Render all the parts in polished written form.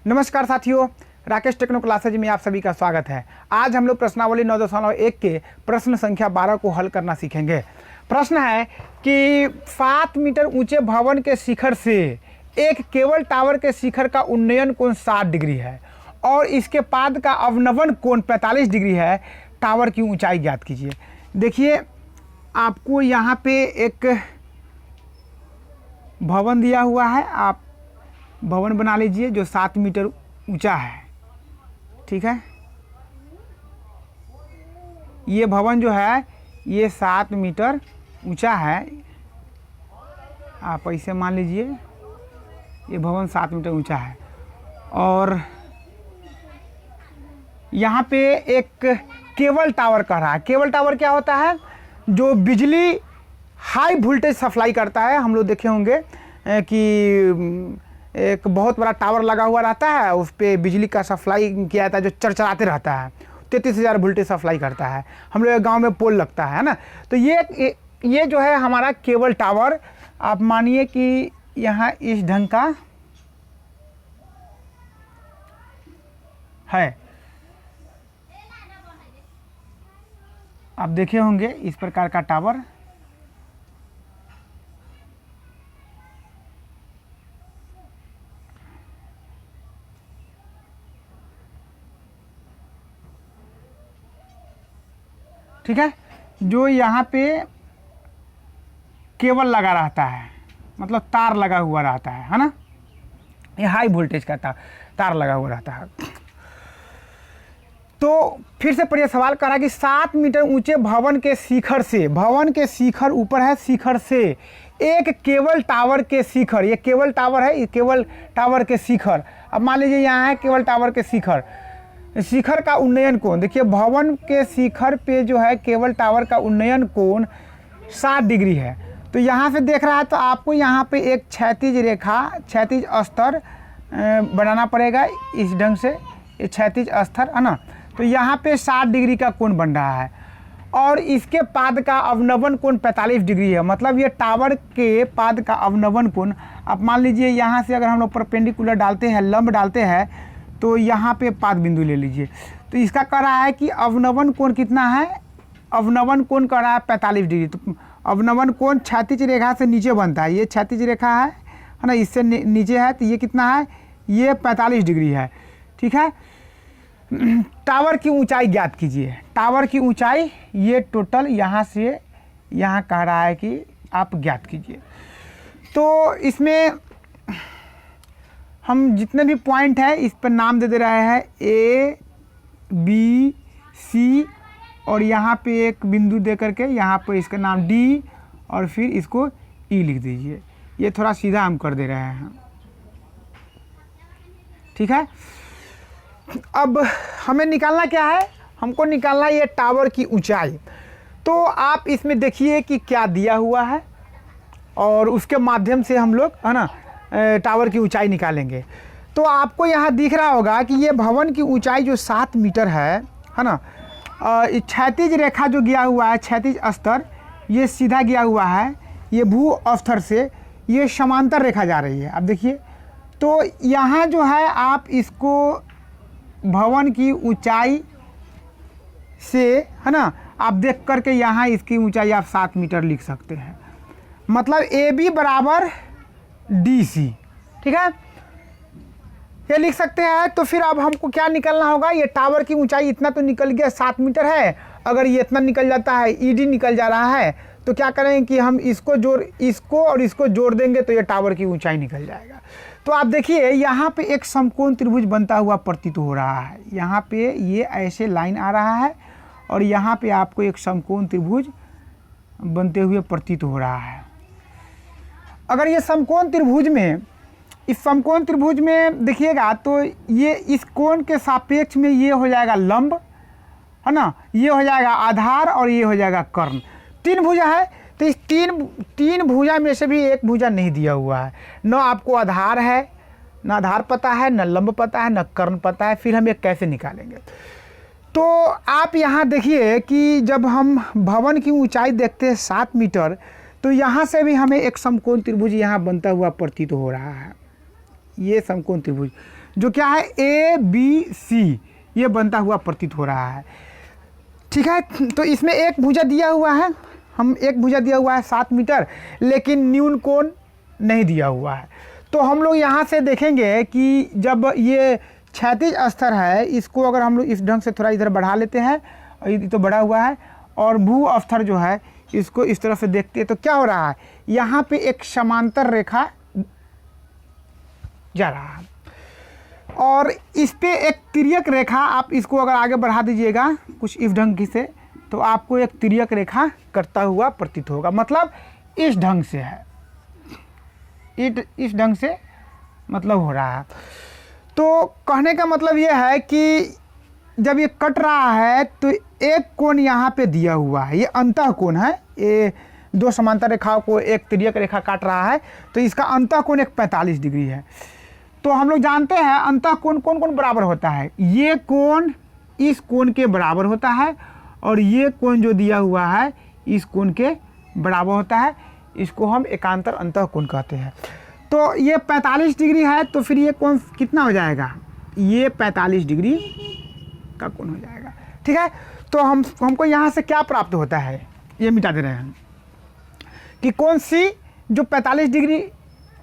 नमस्कार साथियों, Rakesh techno classes में आप सभी का स्वागत है। आज हम लोग प्रश्नावली 9.1 के प्रश्न संख्या 12 को हल करना सीखेंगे। प्रश्न है कि 7 मीटर ऊंचे भवन के शिखर से एक केबल टावर के शिखर का उन्नयन कोण 60 डिग्री है और इसके पाद का अवनमन कोण 45 डिग्री है। टावर की ऊंचाई ज्ञात कीजिए। देखिए, आपको यहाँ पे एक भवन दिया हुआ है, आप भवन बना लीजिए जो 7 मीटर ऊंचा है। ठीक है, ये भवन जो है ये 7 मीटर ऊंचा है। आप ऐसे मान लीजिए ये भवन 7 मीटर ऊंचा है और यहाँ पे एक केबल टावर कह रहा है। केबल टावर क्या होता है? जो बिजली हाई वोल्टेज सप्लाई करता है। हम लोग देखे होंगे कि एक बहुत बड़ा टावर लगा हुआ रहता है, उस पर बिजली का सप्लाई किया जाता है जो चरचराते रहता है, 33,000 वोल्टेज सप्लाई करता है। हम लोग गांव में पोल लगता है ना, तो ये जो है हमारा केबल टावर। आप मानिए कि यहाँ इस ढंग का है, आप देखे होंगे इस प्रकार का टावर। ठीक है, जो यहाँ पे केबल लगा रहता है, मतलब तार लगा हुआ रहता है ना, ये हाई वोल्टेज का तार लगा हुआ रहता है। तो फिर से पढ़िए, सवाल कर रहा है कि 7 मीटर ऊंचे भवन के शिखर से, भवन के शिखर ऊपर है, शिखर से एक केबल टावर के शिखर, ये केबल टावर है, ये केबल टावर के शिखर। अब मान लीजिए यहाँ है केबल टावर के शिखर, शिखर का उन्नयन कोण। देखिए, भवन के शिखर पे जो है केबल टावर का उन्नयन कोण 60 डिग्री है। तो यहाँ से देख रहा है तो आपको यहाँ पे एक क्षैतिज रेखा, क्षैतिज स्तर बनाना पड़ेगा इस ढंग से, ये क्षैतिज स्तर है ना। तो यहाँ पे 60 डिग्री का कोण बन रहा है और इसके पाद का अवनमन कोण 45 डिग्री है। मतलब ये टावर के पाद का अवनमन कोण, आप मान लीजिए यहाँ से अगर हम लोग परपेंडिकुलर डालते हैं, लंब डालते हैं, तो यहाँ पे पाद बिंदु ले लीजिए। तो इसका कह रहा है कि अवनमन कोण कितना है? अवनमन कोण कह रहा है 45 डिग्री। तो अवनमन कोण क्षैतिज रेखा से नीचे बनता है, ये क्षैतिज रेखा है ना, इससे नीचे है, तो ये कितना है? ये 45 डिग्री है। ठीक है, टावर की ऊंचाई ज्ञात कीजिए। टावर की ऊंचाई ये टोटल यहाँ से यहाँ कह रहा है कि आप ज्ञात कीजिए। तो इसमें हम जितने भी पॉइंट है इस पर नाम दे रहे हैं, ए बी सी, और यहाँ पे एक बिंदु दे करके यहाँ पे इसका नाम डी और फिर इसको ई लिख दीजिए। ये थोड़ा सीधा हम कर दे रहे हैं। ठीक है, अब हमें निकालना क्या है? हमको निकालना ये टावर की ऊंचाई। तो आप इसमें देखिए कि क्या दिया हुआ है और उसके माध्यम से हम लोग है ना टावर की ऊंचाई निकालेंगे। तो आपको यहाँ दिख रहा होगा कि ये भवन की ऊंचाई जो 7 मीटर है ना, क्षैतिज रेखा जो गया हुआ है, क्षैतिज स्तर ये सीधा गया हुआ है, ये भू स्तर से ये समांतर रेखा जा रही है। अब देखिए, तो यहाँ जो है आप इसको भवन की ऊंचाई से है ना, आप देख करके यहाँ इसकी ऊंचाई आप 7 मीटर लिख सकते हैं। मतलब ए बी बराबर डी सी। ठीक है, ये लिख सकते हैं। तो फिर अब हमको क्या निकलना होगा? ये टावर की ऊंचाई इतना तो निकल गया, 7 मीटर है। अगर ये इतना निकल जाता है, ईडी निकल जा रहा है, तो क्या करेंगे कि हम इसको और इसको जोड़ देंगे तो ये टावर की ऊंचाई निकल जाएगा। तो आप देखिए यहाँ पे एक समकोण त्रिभुज बनता हुआ प्रतीत हो रहा है। यहाँ पे ये ऐसे लाइन आ रहा है और यहाँ पे आपको एक समकोण त्रिभुज बनते हुए प्रतीत हो रहा है। अगर ये समकोण त्रिभुज में, इस समकोण त्रिभुज में देखिएगा तो ये इस कोण के सापेक्ष में ये हो जाएगा लंब है ना, ये हो जाएगा आधार और ये हो जाएगा कर्ण। 3 भुजा है, तो इस तीन भुजा में से भी एक भुजा नहीं दिया हुआ है। न आपको आधार है, न आधार पता है, न लंब पता है, न कर्ण पता है। फिर हम ये कैसे निकालेंगे? तो आप यहाँ देखिए कि जब हम भवन की ऊंचाई देखते हैं 7 मीटर, तो यहाँ से भी हमें एक समकोण त्रिभुज यहाँ बनता हुआ प्रतीत हो रहा है। ये समकोण त्रिभुज जो क्या है ABC ये बनता हुआ प्रतीत हो रहा है। ठीक है, तो इसमें एक भुजा दिया हुआ है, एक भुजा दिया हुआ है 7 मीटर, लेकिन न्यून कोण नहीं दिया हुआ है। तो हम लोग यहाँ से देखेंगे कि जब ये क्षैतिज स्तर है, इसको अगर हम लोग इस ढंग से थोड़ा इधर बढ़ा लेते हैं, ये तो बढ़ा हुआ है, और भू स्तर जो है इसको इस तरह से देखते हैं तो क्या हो रहा है, यहाँ पे एक समांतर रेखा जा रहा है और इस पे एक तिर्यक रेखा, आप इसको अगर आगे बढ़ा दीजिएगा कुछ इस ढंग से तो आपको एक तिर्यक रेखा करता हुआ प्रतीत होगा। मतलब इस ढंग से है, इस ढंग से मतलब हो रहा है। तो कहने का मतलब ये है कि जब ये कट रहा है तो एक कोण यहाँ पे दिया हुआ है, ये अंतः कोण है, ये दो समांतर रेखाओं को एक तिर्यक रेखा काट रहा है, तो इसका अंतः कोण एक 45 डिग्री है। तो हम लोग जानते हैं अंतः कोण कौन कौन बराबर होता है, ये कोण इस कोण के बराबर होता है और ये कोण जो दिया हुआ है इस कोण के बराबर होता है, इसको हम एकांतर अंतः कोण कहते हैं। तो ये 45 डिग्री है, तो फिर ये कोण कितना हो जाएगा, ये 45 डिग्री का कोण हो जाएगा। ठीक है, तो हमको यहाँ से क्या प्राप्त होता है, ये मिटा दे रहे हैं कि कोण सी जो 45 डिग्री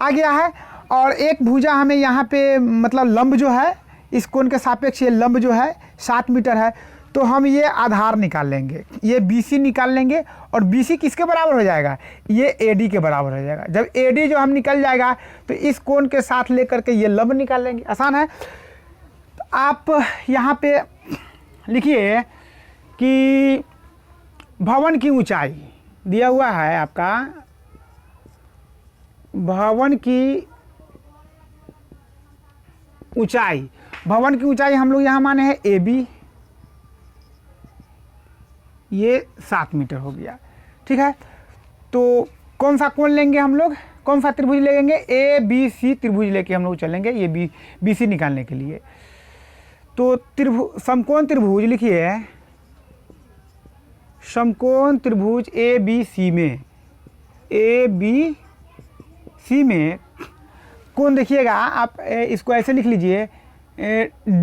आ गया है और एक भुजा हमें यहाँ पे मतलब लंब जो है इस कोण के सापेक्ष, ये लंब जो है 7 मीटर है, तो हम ये आधार निकाल लेंगे, ये BC निकाल लेंगे और BC किसके बराबर हो जाएगा, ये AD के बराबर हो जाएगा। जब AD जो हम निकल जाएगा तो इस कोण के साथ लेकर के ये लंब निकाल लेंगे, आसान है। तो आप यहाँ पे लिखिए कि भवन की ऊंचाई दिया हुआ है आपका, भवन की ऊंचाई, भवन की ऊंचाई हम लोग यहाँ माने हैं AB, ये 7 मीटर हो गया। ठीक है, तो कौन सा कोण लेंगे हम लोग, कौन सा त्रिभुज लेंगे, ABC त्रिभुज लेके हम लोग चलेंगे ये BC निकालने के लिए। तो समकोण त्रिभुज लिखिए, समकोण त्रिभुज ABC में कोण देखिएगा आप, इसको ऐसे लिख लीजिए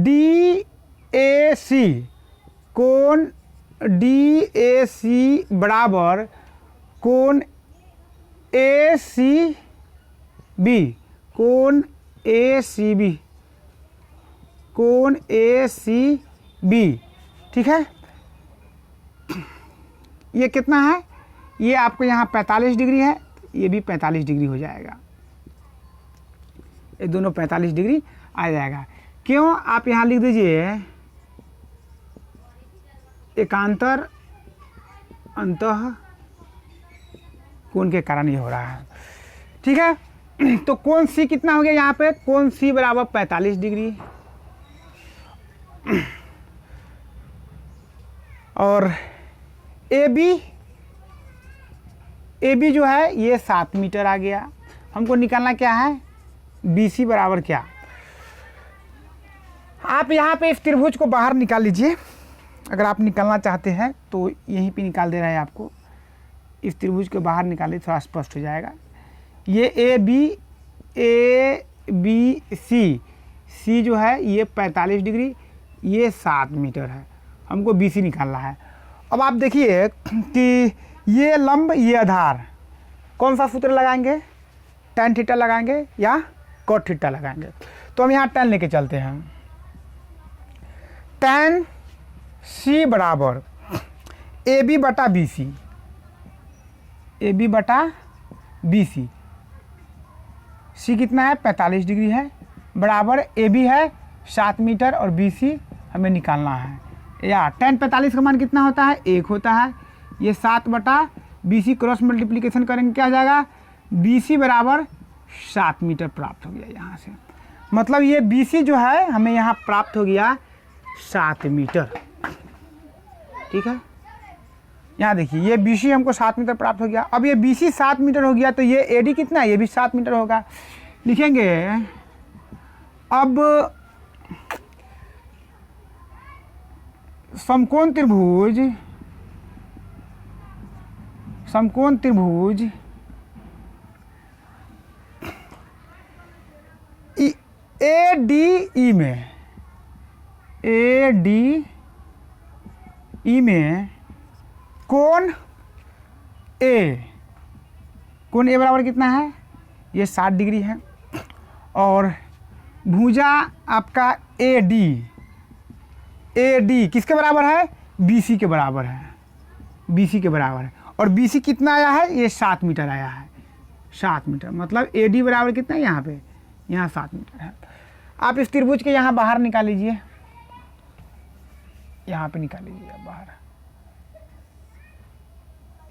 DAC, कोण DAC बराबर कोण ACB, कोण ACB, कोण ACB। ठीक है, ये कितना है, ये आपको यहाँ 45 डिग्री है, ये भी 45 डिग्री हो जाएगा, ये दोनों 45 डिग्री आ जाएगा। क्यों, आप यहाँ लिख दीजिए एकांतर अंतः कोण के कारण ये हो रहा है। ठीक है, तो कोण C कितना हो गया, यहाँ पे कोण C बराबर 45 डिग्री और AB जो है ये 7 मीटर आ गया। हमको निकालना क्या है, BC बराबर क्या, आप यहाँ पे इस त्रिभुज को बाहर निकाल लीजिए, अगर आप निकालना चाहते हैं तो यहीं पे निकाल दे रहा है आपको, इस त्रिभुज को बाहर निकालिए थोड़ा स्पष्ट हो जाएगा। ये ABC जो है ये 45 डिग्री, ये 7 मीटर है, हमको BC निकालना है। अब आप देखिए कि ये लंब ये आधार, कौन सा सूत्र लगाएंगे, tan थीटा लगाएंगे या cot थीटा लगाएंगे। तो हम यहाँ tan लेके चलते हैं, tan C बराबर AB बटा BC, AB बटा BC, C कितना है 45 डिग्री है, बराबर AB है 7 मीटर और BC हमें निकालना है। या tan 45 का मान कितना होता है, 1 होता है, ये 7 बटा BC क्रॉस मल्टीप्लिकेशन करेंगे क्या आ जाएगा, BC बराबर 7 मीटर प्राप्त हो गया यहाँ से। मतलब ये BC जो है हमें यहाँ प्राप्त हो गया 7 मीटर। ठीक है, यहाँ देखिए ये BC हमको 7 मीटर प्राप्त हो गया। अब ये BC 7 मीटर हो गया तो ये AD कितना है, ये भी 7 मीटर होगा। लिखेंगे अब समकोण त्रिभुज ई में, ADE में कोण ए बराबर कितना है, ये 60 डिग्री है। और भुजा आपका AD किसके बराबर है, BC के बराबर है, BC के बराबर है। और BC कितना आया है, ये 7 मीटर आया है, 7 मीटर। मतलब AD बराबर कितना है यहाँ पे, यहाँ 7 मीटर है। आप इस त्रिभुज के यहाँ बाहर निकाल लीजिए, यहाँ पे निकाल लीजिए बाहर।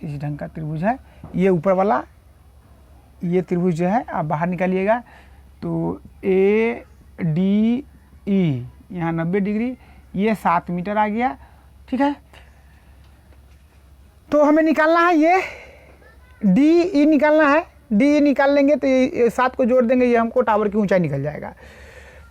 इस ढंग का त्रिभुज है, ये ऊपर वाला ये त्रिभुज जो है आप बाहर निकालिएगा। तो ADE यहाँ 90 डिग्री, ये 7 मीटर आ गया, ठीक है। तो हमें निकालना है ये DE निकालना है। DE निकाल लेंगे तो ये 7 को जोड़ देंगे, ये हमको टावर की ऊंचाई निकल जाएगा।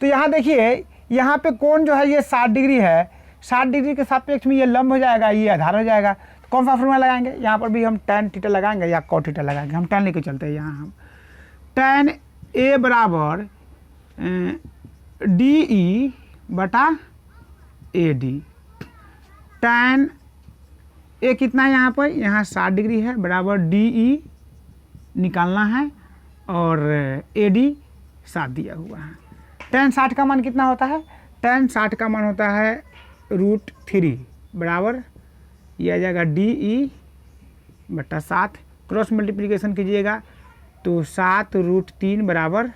तो यहाँ देखिए, यहाँ पे कोण जो है ये 60 डिग्री है, 60 डिग्री के सापेक्ष में ये लंब हो जाएगा, ये आधार हो जाएगा। तो कौन सा फॉर्मूला लगाएंगे, यहाँ पर भी हम tan थीटा लगाएंगे या cot थीटा लगाएंगे। हम tan लेके चलते हैं, यहाँ हम tan A बराबर DE बटा AD। tan A कितना है यहाँ पर, यहाँ 60 डिग्री है, बराबर DE निकालना है और AD 7 दिया हुआ है। tan 60 का मान कितना होता है, tan 60 का मान होता है √3 बराबर ये आ जाएगा DE बटा 7। क्रॉस मल्टीप्लिकेशन कीजिएगा तो 7√3 बराबर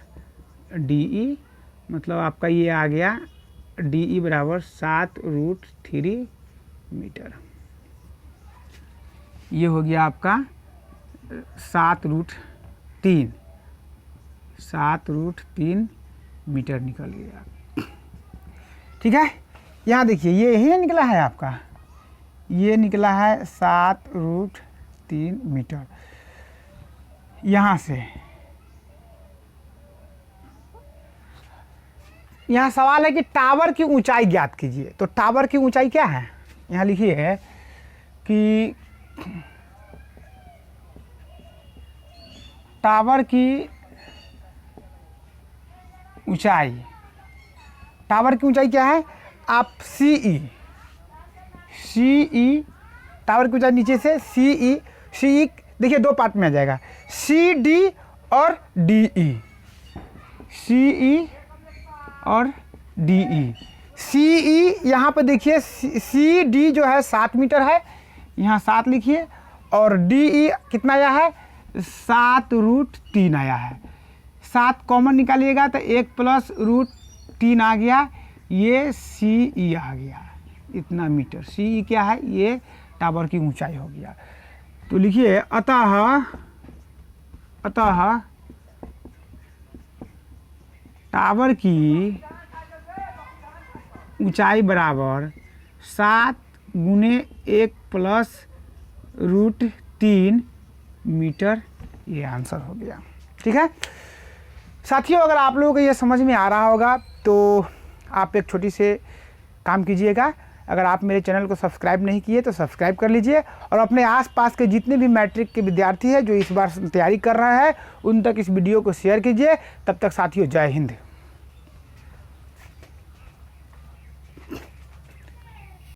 DE, मतलब आपका ये आ गया DE बराबर 7√3 मीटर। ये हो गया आपका 7√3 मीटर निकल गया, ठीक है। यहाँ देखिए, ये यही निकला है आपका, ये निकला है 7√3 मीटर। यहाँ से यहाँ सवाल है कि टावर की ऊंचाई ज्ञात कीजिए। तो टावर की ऊंचाई क्या है, यहाँ लिखिए कि टावर की ऊंचाई, टावर की ऊंचाई क्या है, आप CE टावर की ऊंचाई नीचे से CE देखिए 2 पार्ट में आ जाएगा, CD और DE, CE और DE। CE यहाँ पे देखिए, CD जो है 7 मीटर है, यहाँ 7 लिखिए, और DE कितना आया है, 7√3 आया है। 7 कॉमन निकालिएगा तो 1 + √3 आ गया, ये CE आ गया, इतना मीटर। CE क्या है, ये टावर की ऊंचाई हो गया। तो लिखिए अतः टावर की ऊंचाई बराबर 7 × 1 + √3 मीटर, ये आंसर हो गया, ठीक है साथियों। अगर आप लोगों को ये समझ में आ रहा होगा तो आप एक छोटी से काम कीजिएगा। अगर आप मेरे चैनल को सब्सक्राइब नहीं किए तो सब्सक्राइब कर लीजिए, और अपने आसपास के जितने भी मैट्रिक के विद्यार्थी हैं जो इस बार तैयारी कर रहे हैं उन तक इस वीडियो को शेयर कीजिए। तब तक साथियों, जय हिंद।